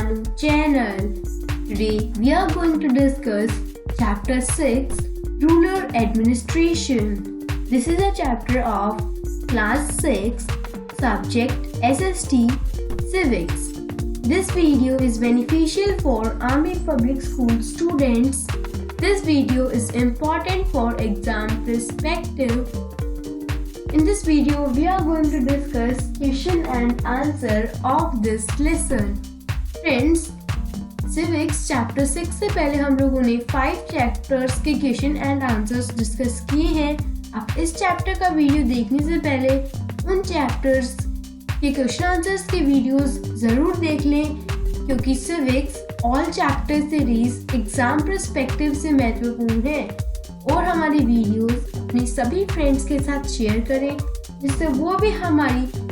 Bhanu channel. Today we are going to discuss Chapter 6 Rural Administration. This is a chapter of Class 6 Subject SST Civics. This video is beneficial for Army Public School students. This video is important for exam perspective. In this video, we are going to discuss question and answer of this lesson. Friends, Civics Chapter 6 से पहले हम लोगों ने 5 chapters के question and answers discuss किए हैं. आप इस चैप्टर का वीडियो देखने से पहले उन चैप्टर्स के क्वेश्चन आंसर्स के वीडियोस ज़रूर देख लें, क्योंकि civics all chapter series exam perspective से महत्वपूर्ण है. और हमारी वीडियोस अपने सभी फ्रेंड्स के साथ शेयर करें, जिससे वो भी हमारी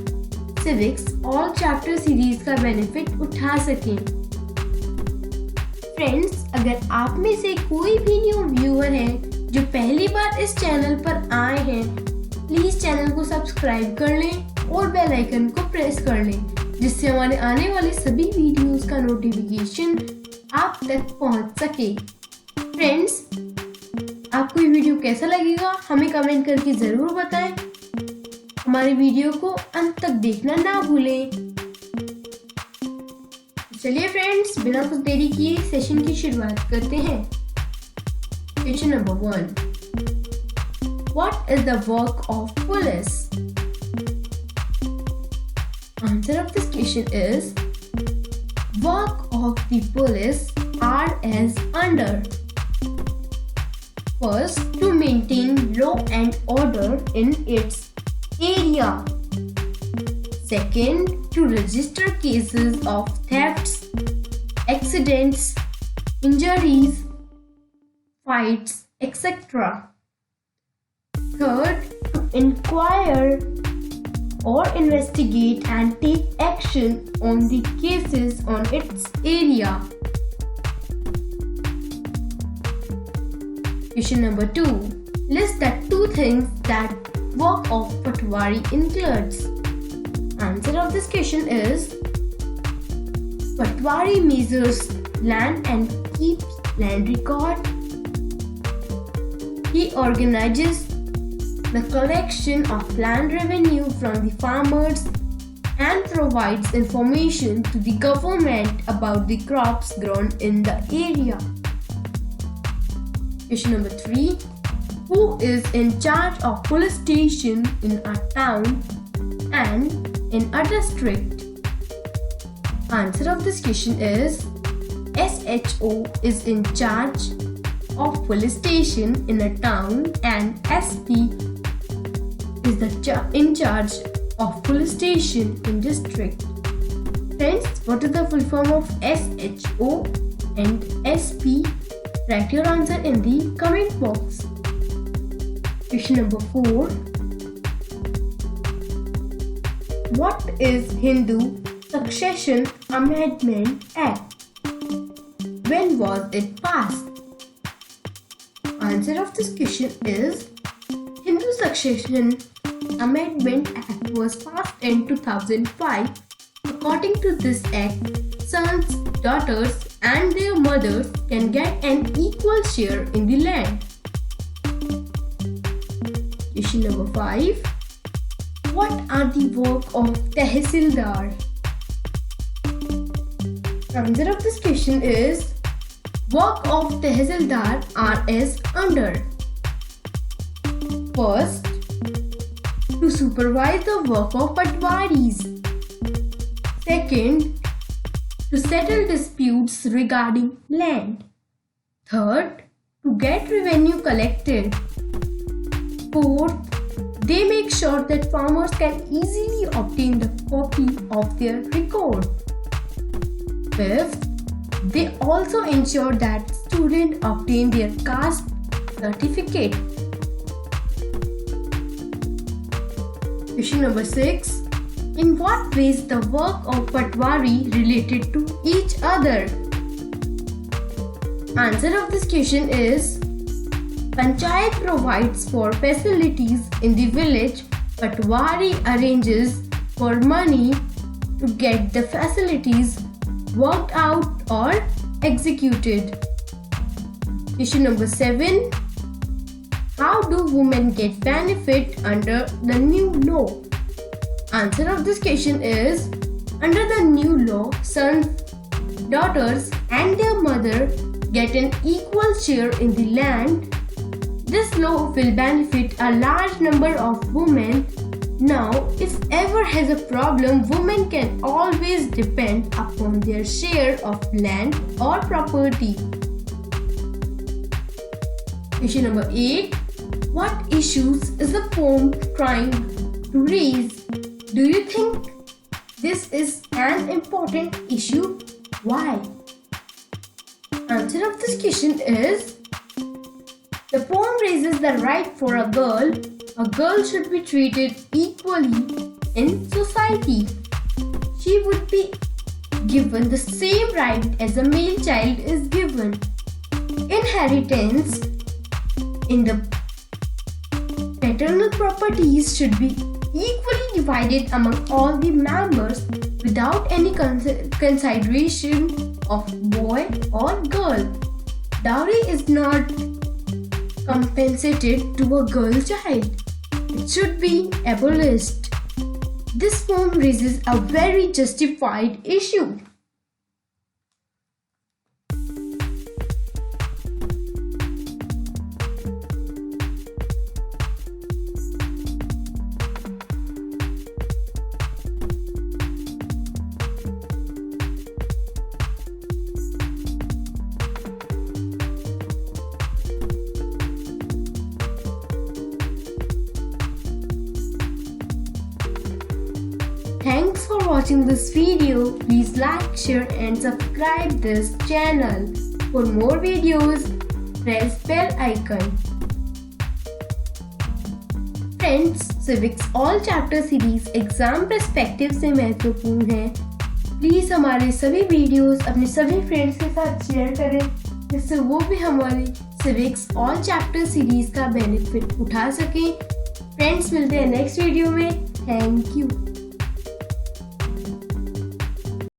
सिविक्स ऑल चैप्टर सीरीज का बेनिफिट उठा सकें. फ्रेंड्स, अगर आप में से कोई भी न्यू व्यूअर है जो पहली बार इस चैनल पर आए हैं, प्लीज चैनल को सब्सक्राइब कर लें और बेल आइकन को प्रेस कर लें, जिससे हमारे आने वाले सभी वीडियोस का नोटिफिकेशन आप तक पहुंच सके. फ्रेंड्स, आपको ये वीडियो कैसा लगेगा हमें कमेंट करके ज़रूर बताएं. हमारे वीडियो को अंत तक देखना ना भूलें. चलिए फ्रेंड्स, बिना कुछ देरी किए सेशन की शुरुआत करते हैं. Question number 1. What is the work of police? Answer of this question is work of the police are as under. First, to maintain law and order in its area. Second, to register cases of thefts, accidents, injuries, fights, etc. Third, to inquire or investigate and take action on the cases on its area. Question number 2. List the 2 things that work of Patwari includes. Answer of this question is Patwari measures land and keeps land record. He organizes the collection of land revenue from the farmers and provides information to the government about the crops grown in the area. Question number 3. Who is in charge of police station in a town and in a district? Answer of this question is SHO is in charge of police station in a town and SP is in charge of police station in district. Friends, what is the full form of SHO and SP? Write your answer in the comment box. Question number 4. What is Hindu Succession Amendment Act? When was it passed? Answer of this question is Hindu Succession Amendment Act was passed in 2005. According to this act, sons, daughters and their mothers can get an equal share in the land. Question number 5. What are the work of Tehsildar? Answer of this question is work of Tehsildar are as under. First, to supervise the work of Patwaris. Second, to settle disputes regarding land. Third, to get revenue collected. Fourth, they make sure that farmers can easily obtain the copy of their record. Fifth, they also ensure that students obtain their caste certificate. Question number 6. In what ways the work of Patwari related to each other? Answer of this question is Panchayat provides for facilities in the village. Patwari arranges for money to get the facilities worked out or executed. Question number 7. How do women get benefit under the new law? Answer of this question is, under the new law, sons, daughters and their mother get an equal share in the land. This law will benefit a large number of women. Now, if ever has a problem, women can always depend upon their share of land or property. Question number 8. What issues is the poem trying to raise? Do you think this is an important issue? Why? Answer of this question is, the poem raises the right for a girl. A girl should be treated equally in society. She would be given the same right as a male child is given. Inheritance in the paternal properties should be equally divided among all the members without any consideration of boy or girl. Dowry is not compensated to a girl child. It should be abolished. This poem raises a very justified issue. Thanks for watching this video. Please like, share and subscribe this channel. For more videos, press bell icon. Friends, Civics All Chapter Series exam perspective से महत्वपूर्ण है. Please हमारे सभी videos अपने सभी friends के साथ share करें जिससे वो भी हमारी Civics All Chapter सीरीज का बेनिफिट उठा सकें. फ्रेंड्स, मिलते हैं नेक्स्ट वीडियो में. Thank you.